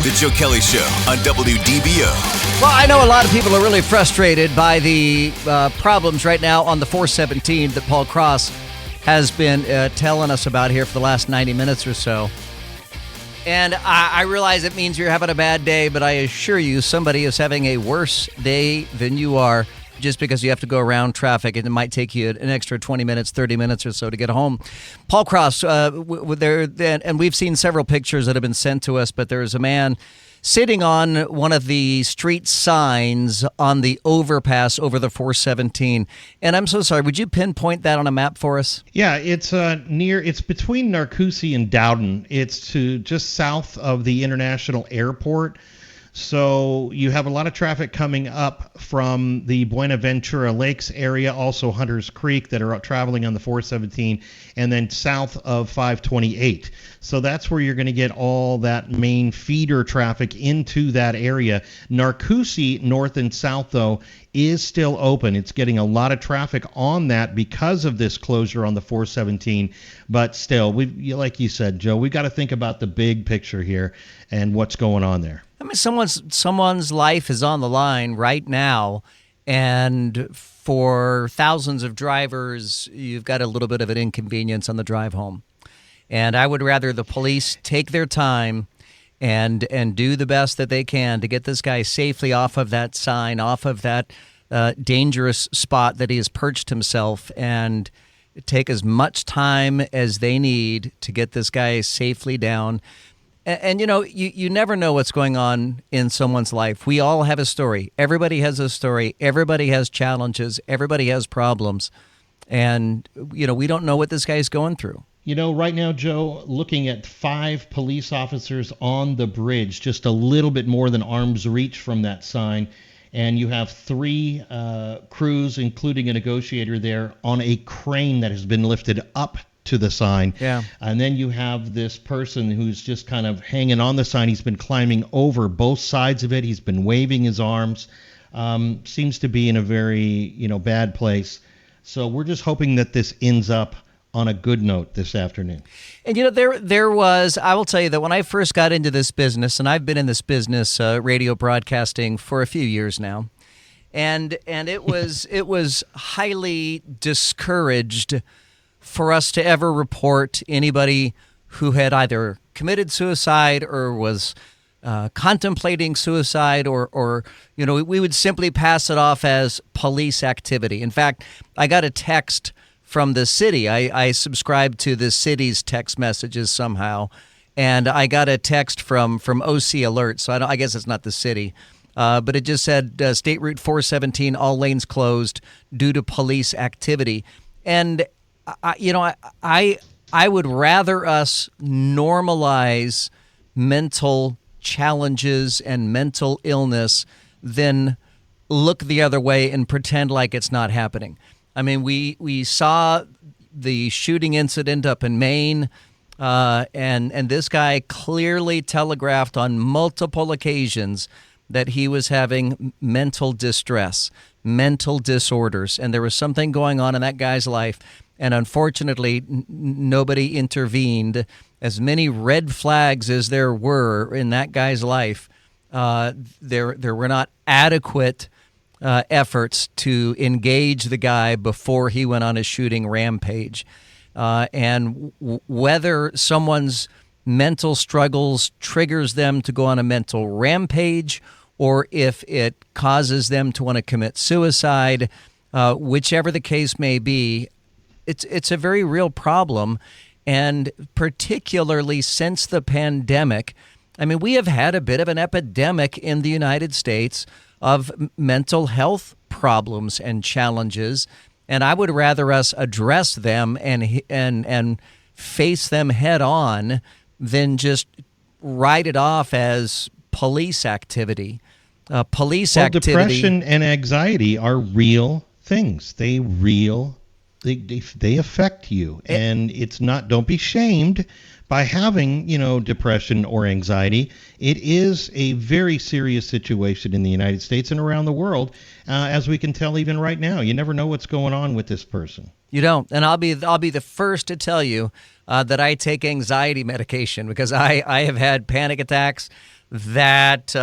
The Joe Kelley Show on WDBO. Well, I know a lot of people are really frustrated by the problems right now on the 417 that Paul Cross has been telling us about here for the last 90 minutes or so. And I realize it means you're having a bad day, but I assure you somebody is having a worse day than you are just because you have to go around traffic, and it might take you an extra 20 minutes, 30 minutes or so to get home. Paul Cross, and we've seen several pictures that have been sent to us, but there's a man sitting on one of the street signs on the overpass over the 417. And I'm so sorry, would you pinpoint that on a map for us? Yeah, it's it's between Narcoossee and Dowden. It's to just south of the International Airport. So you have a lot of traffic coming up from the Buenaventura Lakes area, also Hunters Creek, that are traveling on the 417, and then south of 528. So that's where you're going to get all that main feeder traffic into that area. Narcoossee, north and south, though, is still open. It's getting a lot of traffic on that because of this closure on the 417. But still, like you said, Joe, we got to think about the big picture here and what's going on there. I mean, someone's life is on the line right now, and for thousands of drivers, you've got a little bit of an inconvenience on the drive home. And I would rather the police take their time and do the best that they can to get this guy safely off of that sign, off of that dangerous spot that he has perched himself, and take as much time as they need to get this guy safely down. And you know, you never know what's going on in someone's life. We all have a story. Everybody has a story. Everybody has challenges. Everybody has problems. And, you know, we don't know what this guy's going through. You know, right now, Joe, looking at 5 police officers on the bridge, just a little bit more than arm's reach from that sign. And you have 3 crews, including a negotiator there, on a crane that has been lifted up to the sign. Yeah. And then you have this person who's just kind of hanging on the sign. He's been climbing over both sides of it. He's been waving his arms. Seems to be in a very, bad place. So we're just hoping that this ends up on a good note this afternoon. And, there was, I will tell you that when I first got into this business, and I've been in this business, radio broadcasting, for a few years now, and it was highly discouraged for us to ever report anybody who had either committed suicide or was contemplating suicide, or we would simply pass it off as police activity. In fact, I got a text from the city. I subscribed to the city's text messages somehow, and I got a text from OC Alert, so I guess it's not the city. But it just said, State Route 417, all lanes closed due to police activity. And I would rather us normalize mental challenges and mental illness than look the other way and pretend like it's not happening. I mean, we saw the shooting incident up in Maine, and this guy clearly telegraphed on multiple occasions that he was having mental distress, mental disorders, and there was something going on in that guy's life. And unfortunately, nobody intervened. As many red flags as there were in that guy's life, there were not adequate efforts to engage the guy before he went on a shooting rampage. And whether someone's mental struggles triggers them to go on a mental rampage, or if it causes them to want to commit suicide, whichever the case may be, it's a very real problem. And particularly since the pandemic, I mean, we have had a bit of an epidemic in the United States of mental health problems and challenges. And I would rather us address them and face them head on than just write it off as police activity. Depression and anxiety are real things. They affect you, and it's not. Don't be shamed by having, depression or anxiety. It is a very serious situation in the United States and around the world, as we can tell even right now. You never know what's going on with this person. You don't, and I'll be the first to tell you that I take anxiety medication because I have had panic attacks that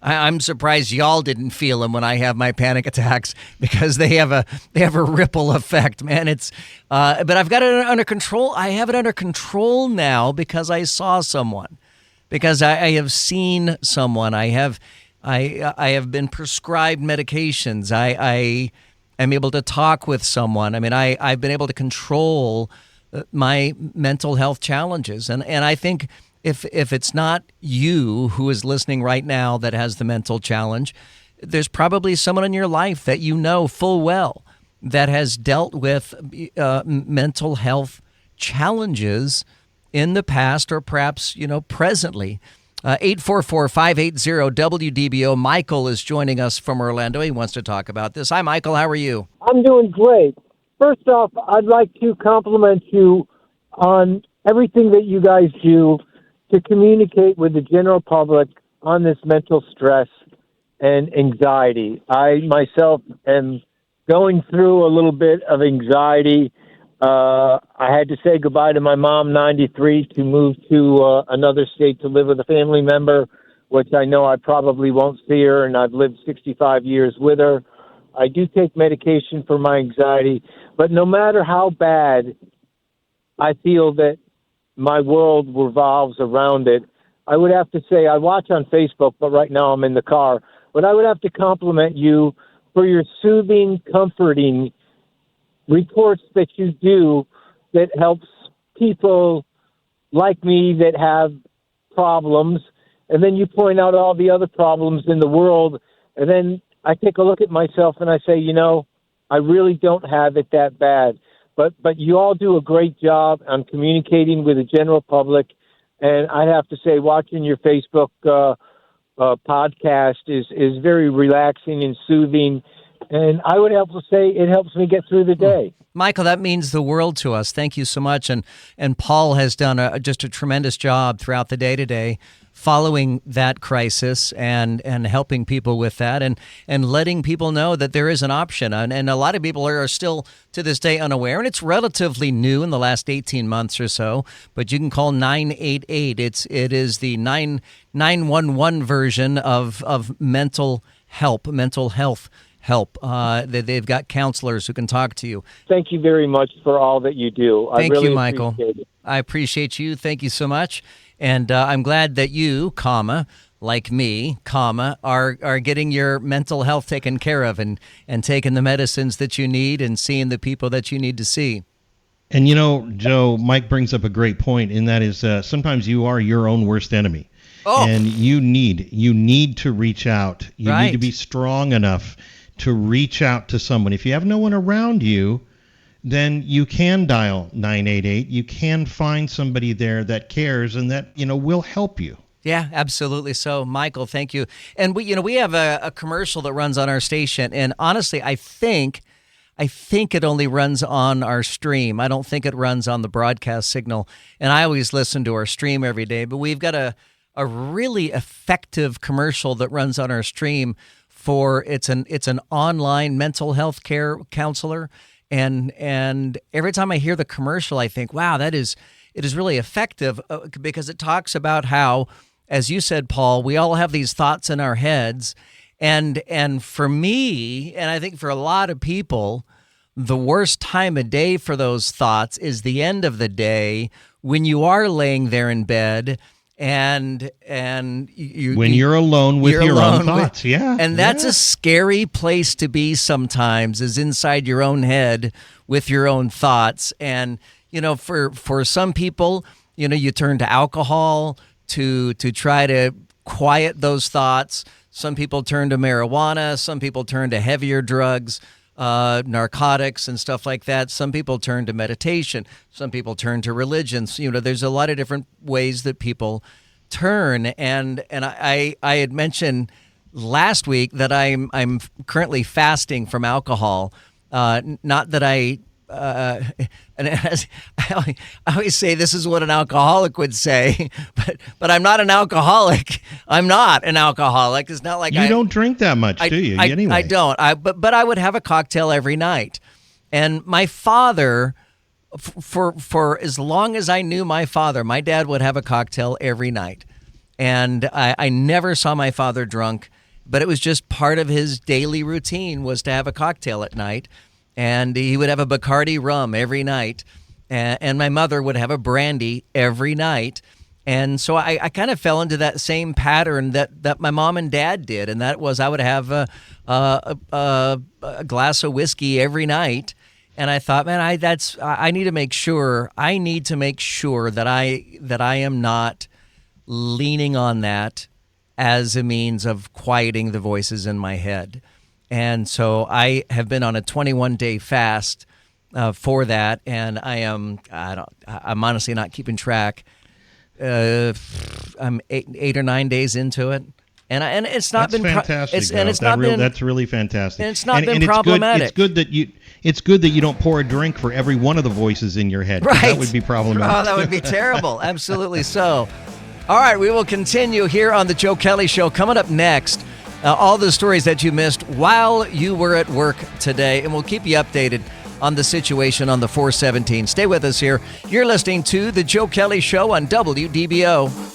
I'm surprised y'all didn't feel them when I have my panic attacks, because they have a ripple effect, man. It's but I've got it under control. I have it under control now because I saw someone, because I have seen someone. I have been prescribed medications. I am able to talk with someone. I mean, I've been able to control my mental health challenges, and I think if it's not you who is listening right now that has the mental challenge, there's probably someone in your life that you know full well that has dealt with mental health challenges in the past, or perhaps, presently. 844-580-WDBO. Michael is joining us from Orlando. He wants to talk about this. Hi, Michael. How are you? I'm doing great. First off, I'd like to compliment you on everything that you guys do to communicate with the general public on this mental stress and anxiety. I myself am going through a little bit of anxiety. I had to say goodbye to my mom, 93, to move to another state to live with a family member, which I know I probably won't see her, and I've lived 65 years with her. I do take medication for my anxiety, but no matter how bad I feel that my world revolves around it, I would have to say, I watch on Facebook, but right now I'm in the car, but I would have to compliment you for your soothing, comforting reports that you do that helps people like me that have problems, and then you point out all the other problems in the world, and then I take a look at myself and I say, I really don't have it that bad. But you all do a great job on communicating with the general public, and I'd have to say watching your Facebook podcast is very relaxing and soothing, and I would have to say it helps me get through the day. Michael, that means the world to us. Thank you so much. And Paul has done just a tremendous job throughout the day today, following that crisis and helping people with that, and letting people know that there is an option. And a lot of people are still to this day unaware, and it's relatively new in the last 18 months or so, but you can call 988. It is the 911 version of mental health help. They've got counselors who can talk to you. Thank you very much for all that you do. Thank I really you, Michael. Appreciate it. I appreciate you. Thank you so much. And I'm glad that you, like me, are getting your mental health taken care of and taking the medicines that you need and seeing the people that you need to see. And Joe, Mike brings up a great point, and that is sometimes you are your own worst enemy. Oh. And you need to reach out. You Right. need to be strong enough to reach out to someone. If you have no one around you, then you can dial 988. You can find somebody there that cares and that, will help you. Yeah, absolutely. So, Michael, thank you. And we have a commercial that runs on our station, and honestly, I think it only runs on our stream. I don't think it runs on the broadcast signal. And I always listen to our stream every day, but we've got a really effective commercial that runs on our stream for it's an online mental health care counselor. And every time I hear the commercial, I think, wow, it is really effective because it talks about how, as you said, Paul, we all have these thoughts in our heads. And for me, and I think for a lot of people, the worst time of day for those thoughts is the end of the day when you are laying there in bed and you're alone with your own thoughts. And that's a scary place to be sometimes, is inside your own head with your own thoughts. And for some people, you turn to alcohol to try to quiet those thoughts. Some people turn to marijuana, some people turn to heavier drugs, narcotics and stuff like that. Some people turn to meditation. Some people turn to religions. There's a lot of different ways that people turn. And I had mentioned last week that I'm currently fasting from alcohol. Not that and I always say this is what an alcoholic would say, but I'm not an alcoholic. I'm not an alcoholic. It's not like you don't drink that much, do you? Anyway, I don't. But I would have a cocktail every night. And my father, for as long as I knew my father, my dad would have a cocktail every night. And I never saw my father drunk, but it was just part of his daily routine was to have a cocktail at night. And he would have a Bacardi rum every night. And my mother would have a brandy every night. And so I kind of fell into that same pattern that my mom and dad did. And that was I would have a glass of whiskey every night. And I thought, man, I need to make sure that I am not leaning on that as a means of quieting the voices in my head. And so I have been on a 21-day fast for that, and I'm honestly not keeping track. I'm 8 or 9 days into it, and it's not That's been fantastic. That's really fantastic. And it's not been problematic. It's good that you don't pour a drink for every one of the voices in your head. Right. That would be problematic. Oh, that would be terrible. Absolutely so. All right, we will continue here on the Joe Kelley Show. Coming up next, all the stories that you missed while you were at work today, and we'll keep you updated on the situation on the 417. Stay with us here. You're listening to the Joe Kelley Show on WDBO.